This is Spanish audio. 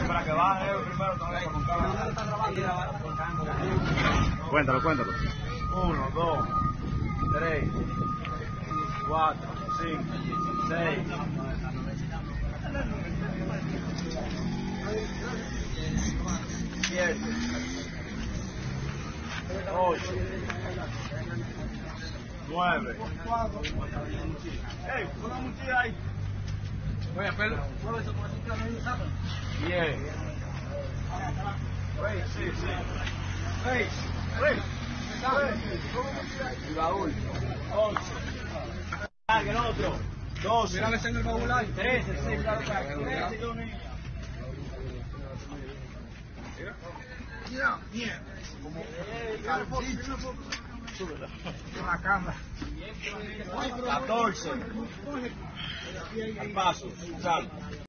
Para que baje primero, Cuéntalo. 1, 2, 3, 4, 5, 6, 7, 8, 9. ¡Ey! ¡Una mochila ahí! Oye, pero... 10. Sí. 6. El baúl. 11. El otro. 12. Mira, en el baúl ahí. 13. 6. Mira. Como una cámara. 14. Al paso. Sal.